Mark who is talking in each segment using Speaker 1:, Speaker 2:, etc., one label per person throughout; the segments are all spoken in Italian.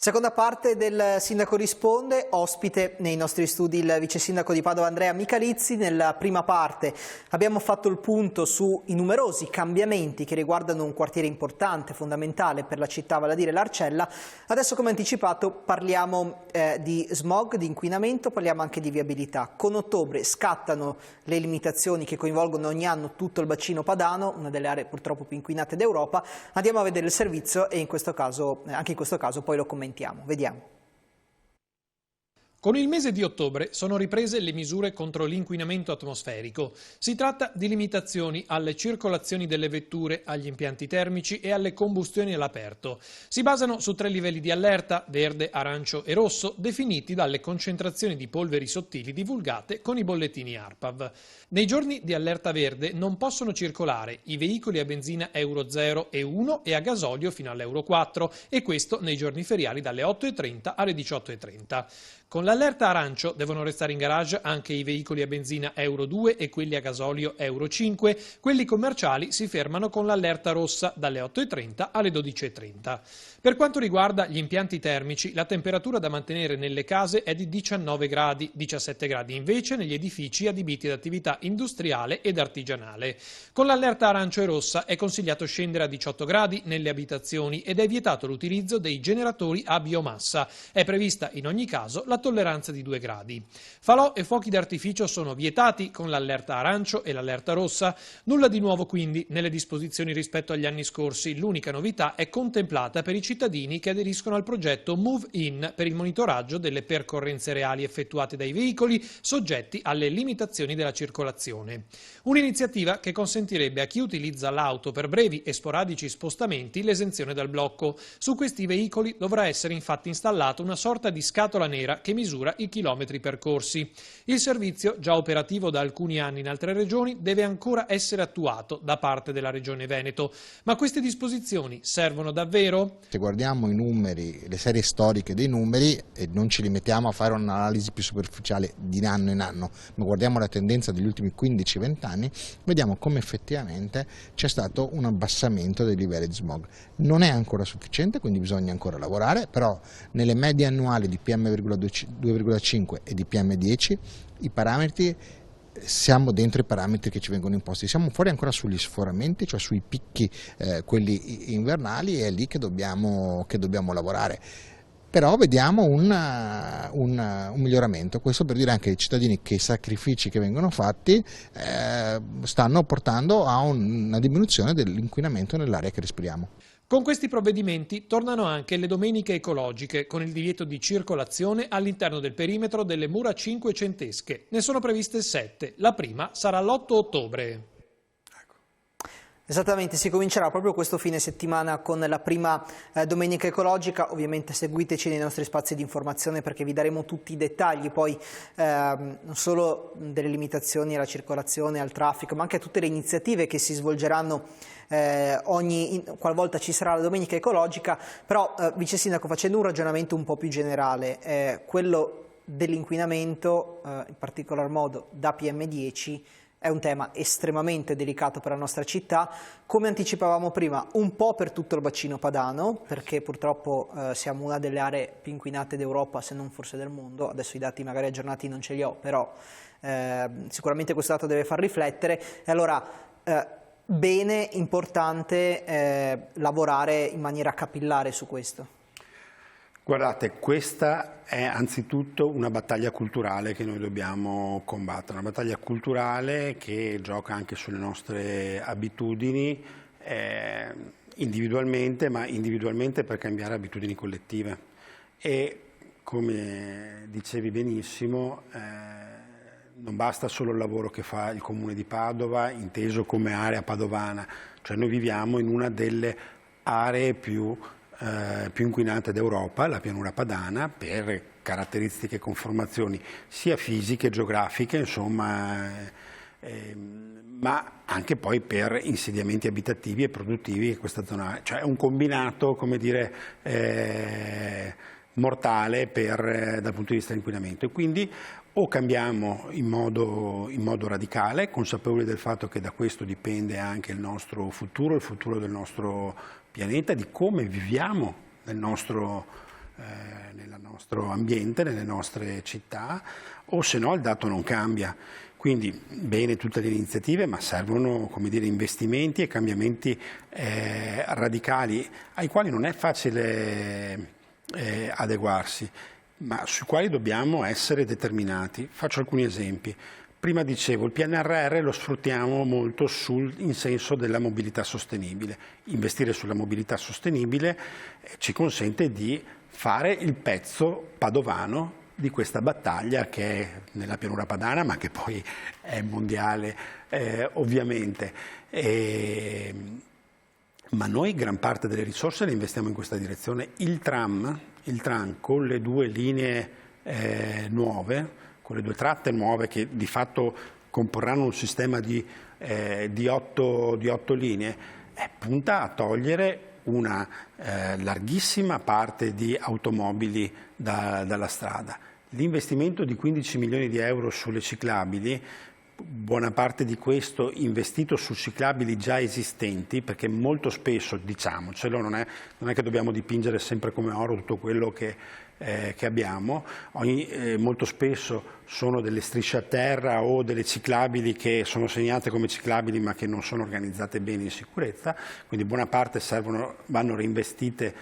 Speaker 1: Seconda parte del Sindaco risponde, ospite nei nostri studi il vice sindaco di Padova Andrea Michalizzi. Nella prima parte abbiamo fatto il punto sui numerosi cambiamenti che riguardano un quartiere importante, fondamentale per la città, vale a dire l'Arcella. Adesso, come anticipato, parliamo di smog, di inquinamento, parliamo anche di viabilità. Con ottobre scattano le limitazioni che coinvolgono ogni anno tutto il bacino padano, una delle aree purtroppo più inquinate d'Europa. Andiamo a vedere il servizio e anche in questo caso poi lo commentiamo. Vediamo.
Speaker 2: Con il mese di ottobre sono riprese le misure contro l'inquinamento atmosferico. Si tratta di limitazioni alle circolazioni delle vetture, agli impianti termici e alle combustioni all'aperto. Si basano su 3 livelli di allerta, verde, arancio e rosso, definiti dalle concentrazioni di polveri sottili divulgate con i bollettini ARPAV. Nei giorni di allerta verde non possono circolare i veicoli a benzina Euro 0 e 1 e a gasolio fino all'Euro 4, e questo nei giorni feriali dalle 8:30 alle 18:30. Con l'allerta arancio devono restare in garage anche i veicoli a benzina Euro 2 e quelli a gasolio Euro 5. Quelli commerciali si fermano con l'allerta rossa dalle 8:30 alle 12:30. Per quanto riguarda gli impianti termici, la temperatura da mantenere nelle case è di 19 gradi, 17 gradi invece negli edifici adibiti ad attività industriale ed artigianale. Con l'allerta arancio e rossa è consigliato scendere a 18 gradi nelle abitazioni ed è vietato l'utilizzo dei generatori a biomassa. È prevista in ogni caso la tolleranza di 2 gradi. Falò e fuochi d'artificio sono vietati con l'allerta arancio e l'allerta rossa. Nulla di nuovo quindi nelle disposizioni rispetto agli anni scorsi. L'unica novità è contemplata per i cittadini che aderiscono al progetto Move In per il monitoraggio delle percorrenze reali effettuate dai veicoli soggetti alle limitazioni della circolazione. Un'iniziativa che consentirebbe a chi utilizza l'auto per brevi e sporadici spostamenti l'esenzione dal blocco. Su questi veicoli dovrà essere infatti installata una sorta di scatola nera che misura i chilometri percorsi. Il servizio, già operativo da alcuni anni in altre regioni, deve ancora essere attuato da parte della Regione Veneto. Ma queste disposizioni servono davvero?
Speaker 3: Se guardiamo i numeri, le serie storiche dei numeri, e non ci limitiamo a fare un'analisi più superficiale di anno in anno, ma guardiamo la tendenza degli ultimi 15-20 anni, vediamo come effettivamente c'è stato un abbassamento dei livelli di smog. Non è ancora sufficiente, quindi bisogna ancora lavorare, però nelle medie annuali di PM2,5 e di PM10 i parametri, siamo dentro i parametri che ci vengono imposti, siamo fuori ancora sugli sforamenti, cioè sui picchi quelli invernali, e è lì che dobbiamo lavorare. Però vediamo un miglioramento, questo per dire anche ai cittadini che i sacrifici che vengono fatti stanno portando a una diminuzione dell'inquinamento nell'aria che respiriamo.
Speaker 2: Con questi provvedimenti tornano anche le domeniche ecologiche, con il divieto di circolazione all'interno del perimetro delle mura cinquecentesche. Ne sono previste 7, la prima sarà l'8 ottobre.
Speaker 1: Esattamente, si comincerà proprio questo fine settimana con la prima domenica ecologica. Ovviamente seguiteci nei nostri spazi di informazione perché vi daremo tutti i dettagli, poi non solo delle limitazioni alla circolazione, al traffico, ma anche tutte le iniziative che si svolgeranno qualvolta ci sarà la domenica ecologica. Però, Vice Sindaco, facendo un ragionamento un po' più generale, quello dell'inquinamento, in particolar modo da PM10, è un tema estremamente delicato per la nostra città, come anticipavamo prima, un po' per tutto il bacino padano, perché purtroppo siamo una delle aree più inquinate d'Europa, se non forse del mondo. Adesso i dati magari aggiornati non ce li ho, però sicuramente questo dato deve far riflettere. E allora, bene, importante lavorare in maniera capillare su questo.
Speaker 4: Guardate, questa è anzitutto una battaglia culturale che noi dobbiamo combattere, una battaglia culturale che gioca anche sulle nostre abitudini individualmente, ma individualmente per cambiare abitudini collettive. E come dicevi benissimo, non basta solo il lavoro che fa il Comune di Padova, inteso come area padovana, cioè noi viviamo in una delle aree più inquinante d'Europa, la pianura padana, per caratteristiche e conformazioni sia fisiche, geografiche, insomma, ma anche poi per insediamenti abitativi e produttivi che questa zona ha. Cioè è un combinato, come dire, mortale dal punto di vista dell'inquinamento. E quindi o cambiamo in modo radicale, consapevoli del fatto che da questo dipende anche il nostro futuro, il futuro del nostro pianeta, di come viviamo nel nostro nel nostro ambiente, nelle nostre città, o se no il dato non cambia. Quindi bene tutte le iniziative, ma servono, come dire, investimenti e cambiamenti radicali ai quali non è facile adeguarsi, ma sui quali dobbiamo essere determinati. Faccio alcuni esempi. Prima dicevo, il PNRR lo sfruttiamo molto in senso della mobilità sostenibile. Investire sulla mobilità sostenibile ci consente di fare il pezzo padovano di questa battaglia che è nella pianura padana, ma che poi è mondiale ovviamente. Ma noi gran parte delle risorse le investiamo in questa direzione. Il tram con le 2 linee nuove, con le 2 tratte nuove che di fatto comporranno un sistema di 8 linee, punta a togliere una larghissima parte di automobili dalla strada. L'investimento di 15 milioni di euro sulle ciclabili, buona parte di questo investito su ciclabili già esistenti, perché molto spesso, diciamocelo, non è che dobbiamo dipingere sempre come oro tutto quello che abbiamo, molto spesso sono delle strisce a terra o delle ciclabili che sono segnate come ciclabili ma che non sono organizzate bene in sicurezza, quindi buona parte vanno reinvestite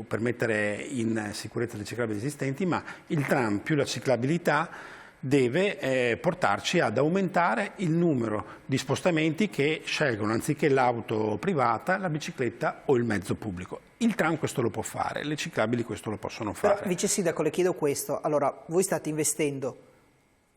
Speaker 4: per mettere in sicurezza le ciclabili esistenti, ma il tram più la ciclabilità deve portarci ad aumentare il numero di spostamenti che scelgono anziché l'auto privata, la bicicletta o il mezzo pubblico. Il tram questo lo può fare, le ciclabili questo lo possono fare.
Speaker 1: Però, Vice Sindaco, le chiedo questo. Allora, voi state investendo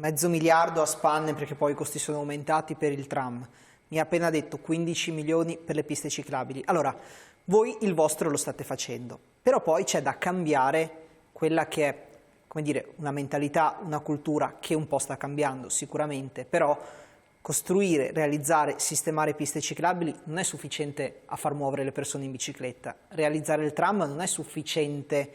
Speaker 1: $500 milioni a spanne perché poi i costi sono aumentati per il tram. Mi ha appena detto 15 milioni per le piste ciclabili. Allora, voi il vostro lo state facendo, però poi c'è da cambiare quella che è, come dire, una mentalità, una cultura che un po' sta cambiando sicuramente, però costruire, realizzare, sistemare piste ciclabili non è sufficiente a far muovere le persone in bicicletta. Realizzare il tram non è sufficiente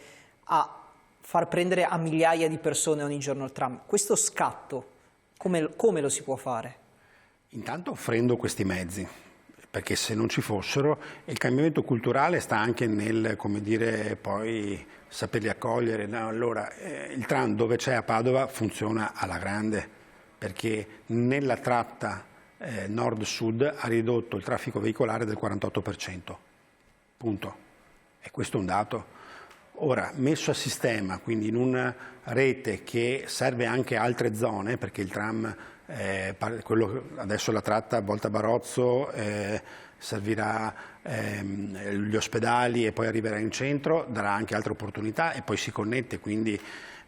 Speaker 1: a far prendere a migliaia di persone ogni giorno il tram. Questo scatto, come lo si può fare?
Speaker 4: Intanto offrendo questi mezzi, perché se non ci fossero, il cambiamento culturale sta anche nel, come dire, poi saperli accogliere. No, allora, il tram dove c'è a Padova funziona alla grande, perché nella tratta nord-sud ha ridotto il traffico veicolare del 48%, punto. E questo è un dato. Ora, messo a sistema, quindi in una rete che serve anche a altre zone, perché il tram, adesso la tratta Volta Barozzo servirà gli ospedali e poi arriverà in centro, darà anche altre opportunità e poi si connette, quindi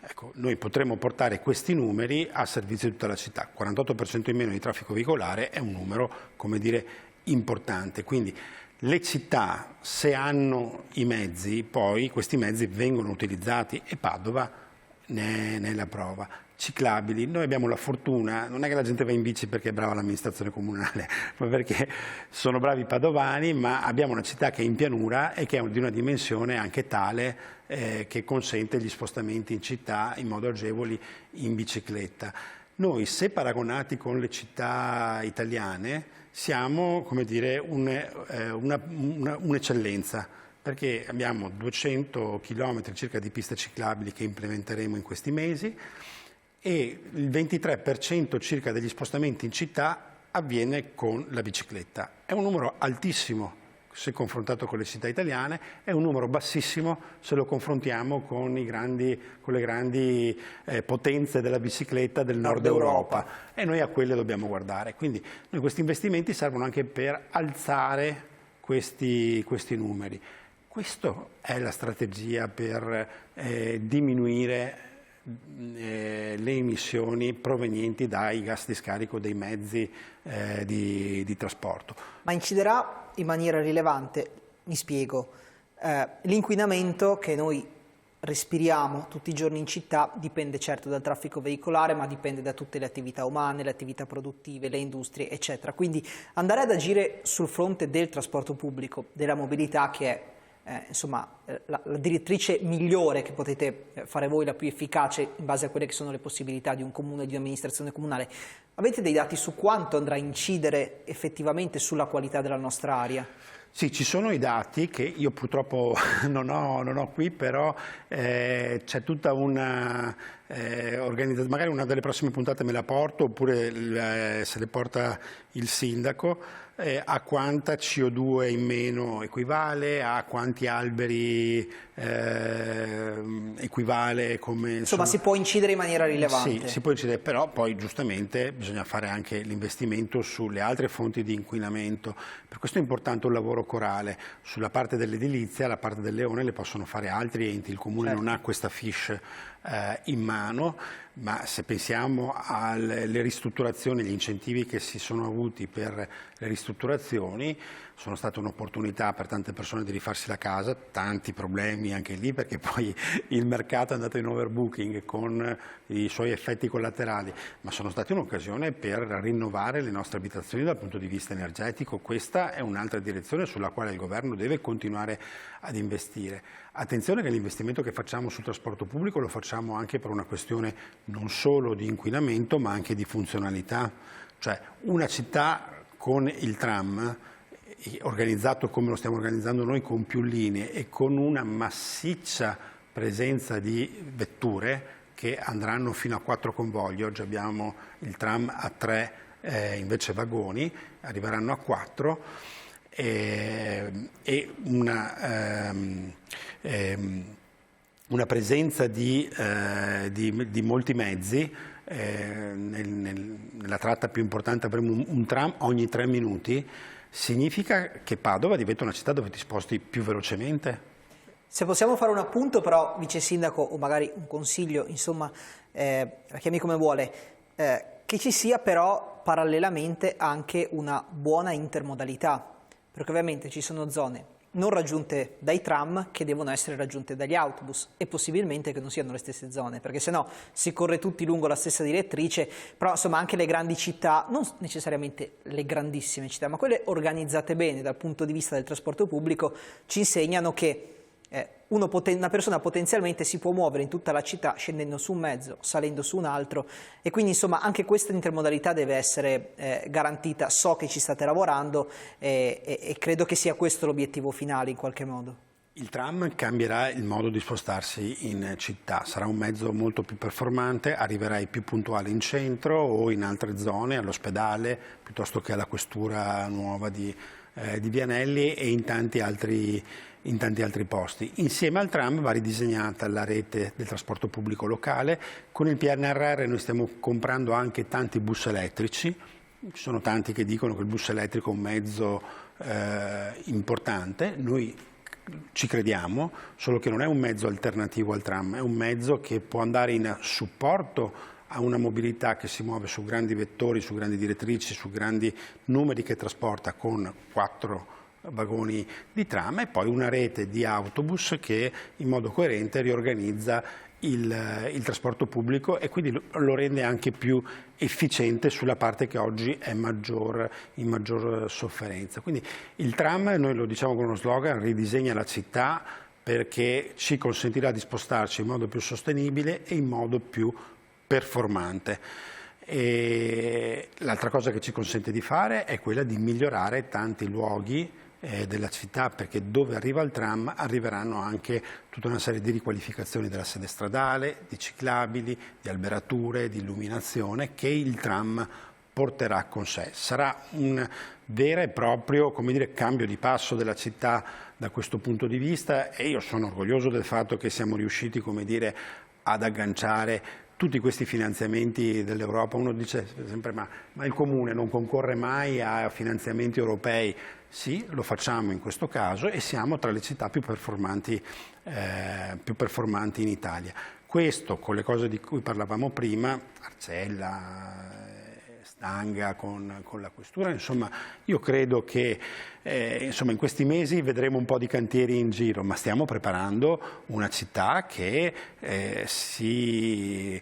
Speaker 4: ecco, noi potremo portare questi numeri a servizio di tutta la città. 48% in meno di traffico veicolare è un numero, come dire, importante. Quindi le città, se hanno i mezzi, poi questi mezzi vengono utilizzati e Padova ne è la prova. Ciclabili, noi abbiamo la fortuna, non è che la gente va in bici perché è brava l'amministrazione comunale, ma perché sono bravi padovani, ma abbiamo una città che è in pianura e che è di una dimensione anche tale che consente gli spostamenti in città in modo agevoli in bicicletta. Noi, se paragonati con le città italiane, siamo, come dire, un'eccellenza, perché abbiamo 200 km circa di piste ciclabili che implementeremo in questi mesi, e il 23% circa degli spostamenti in città avviene con la bicicletta. È un numero altissimo se confrontato con le città italiane, è un numero bassissimo se lo confrontiamo con le grandi potenze della bicicletta del nord Europa, e noi a quelle dobbiamo guardare. Quindi noi questi investimenti servono anche per alzare questi numeri. Questa è la strategia per diminuire le emissioni provenienti dai gas di scarico dei mezzi di trasporto.
Speaker 1: Ma inciderà in maniera rilevante, mi spiego, l'inquinamento che noi respiriamo tutti i giorni in città dipende certo dal traffico veicolare, ma dipende da tutte le attività umane, le attività produttive, le industrie, eccetera. Quindi andare ad agire sul fronte del trasporto pubblico, della mobilità, che è insomma, la direttrice migliore che potete fare voi, la più efficace in base a quelle che sono le possibilità di un comune, di un'amministrazione comunale. Avete dei dati su quanto andrà a incidere effettivamente sulla qualità della nostra aria?
Speaker 4: Sì, ci sono i dati che io purtroppo non ho qui, però c'è tutta una organizzazione, magari una delle prossime puntate me la porto, oppure se le porta il sindaco, a quanta CO2 in meno equivale, a quanti alberi equivale.
Speaker 1: Insomma, si può incidere in maniera rilevante.
Speaker 4: Sì, si può incidere, però poi giustamente bisogna fare anche l'investimento sulle altre fonti di inquinamento. Per questo è importante un lavoro corale. Sulla parte dell'edilizia, la parte del leone le possono fare altri enti, il Comune non ha questa fiche in mano, ma se pensiamo alle ristrutturazioni, gli incentivi che si sono avuti per le ristrutturazioni, sono state un'opportunità per tante persone di rifarsi la casa, tanti problemi anche lì perché poi il mercato è andato in overbooking con i suoi effetti collaterali, ma sono stati un'occasione per rinnovare le nostre abitazioni dal punto di vista energetico. Questa è un'altra direzione sulla quale il governo deve continuare ad investire. Attenzione che l'investimento che facciamo sul trasporto pubblico lo facciamo anche per una questione non solo di inquinamento ma anche di funzionalità, cioè una città con il tram organizzato come lo stiamo organizzando noi, con più linee e con una massiccia presenza di vetture che andranno fino a 4 convogli. Oggi abbiamo il tram a 3 invece vagoni, arriveranno a 4 e una presenza di molti mezzi. Nella tratta più importante avremo un tram ogni 3 minuti. Significa che Padova diventa una città dove ti sposti più velocemente?
Speaker 1: Se possiamo fare un appunto però, vice sindaco, o magari un consiglio, insomma, la chiami come vuole, che ci sia però parallelamente anche una buona intermodalità, perché ovviamente ci sono zone non raggiunte dai tram che devono essere raggiunte dagli autobus e possibilmente che non siano le stesse zone, perché sennò si corre tutti lungo la stessa direttrice, però insomma anche le grandi città, non necessariamente le grandissime città, ma quelle organizzate bene dal punto di vista del trasporto pubblico, ci insegnano che una persona potenzialmente si può muovere in tutta la città scendendo su un mezzo, salendo su un altro, e quindi insomma anche questa intermodalità deve essere garantita. So che ci state lavorando e credo che sia questo l'obiettivo finale in qualche modo.
Speaker 4: Il tram cambierà il modo di spostarsi in città, sarà un mezzo molto più performante, arriverai più puntuale in centro o in altre zone, all'ospedale, piuttosto che alla questura nuova di Vianelli e in tanti altri posti. Insieme al tram va ridisegnata la rete del trasporto pubblico locale. Con il PNRR noi stiamo comprando anche tanti bus elettrici. Ci sono tanti che dicono che il bus elettrico è un mezzo importante. Noi ci crediamo, solo che non è un mezzo alternativo al tram, è un mezzo che può andare in supporto a una mobilità che si muove su grandi vettori, su grandi direttrici, su grandi numeri che trasporta con 4 vagoni di tram e poi una rete di autobus che in modo coerente riorganizza il trasporto pubblico e quindi lo rende anche più efficiente sulla parte che oggi è in maggior sofferenza. Quindi il tram, noi lo diciamo con uno slogan, ridisegna la città perché ci consentirà di spostarci in modo più sostenibile e in modo più performante. E l'altra cosa che ci consente di fare è quella di migliorare tanti luoghi della città, perché dove arriva il tram arriveranno anche tutta una serie di riqualificazioni della sede stradale, di ciclabili, di alberature, di illuminazione che il tram porterà con sé. Sarà un vero e proprio, come dire, cambio di passo della città da questo punto di vista e io sono orgoglioso del fatto che siamo riusciti, come dire, ad agganciare tutti questi finanziamenti dell'Europa. Uno dice sempre ma il Comune non concorre mai a finanziamenti europei? Sì, lo facciamo in questo caso e siamo tra le città più performanti in Italia. Questo con le cose di cui parlavamo prima, Arcella, Stanga con la questura, insomma io credo che in questi mesi vedremo un po' di cantieri in giro, ma stiamo preparando una città che si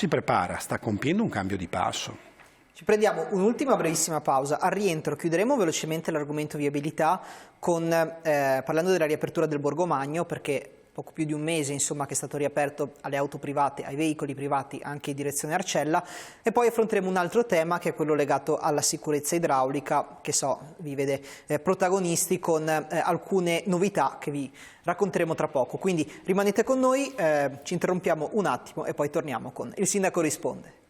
Speaker 4: prepara, sta compiendo un cambio di passo.
Speaker 1: Ci prendiamo un'ultima brevissima pausa. Al rientro chiuderemo velocemente l'argomento viabilità parlando della riapertura del Borgomagno, perché poco più di un mese insomma, che è stato riaperto alle auto private, ai veicoli privati anche in direzione Arcella, e poi affronteremo un altro tema che è quello legato alla sicurezza idraulica, che vi vede protagonisti con alcune novità che vi racconteremo tra poco. Quindi rimanete con noi, ci interrompiamo un attimo e poi torniamo con Il Sindaco risponde.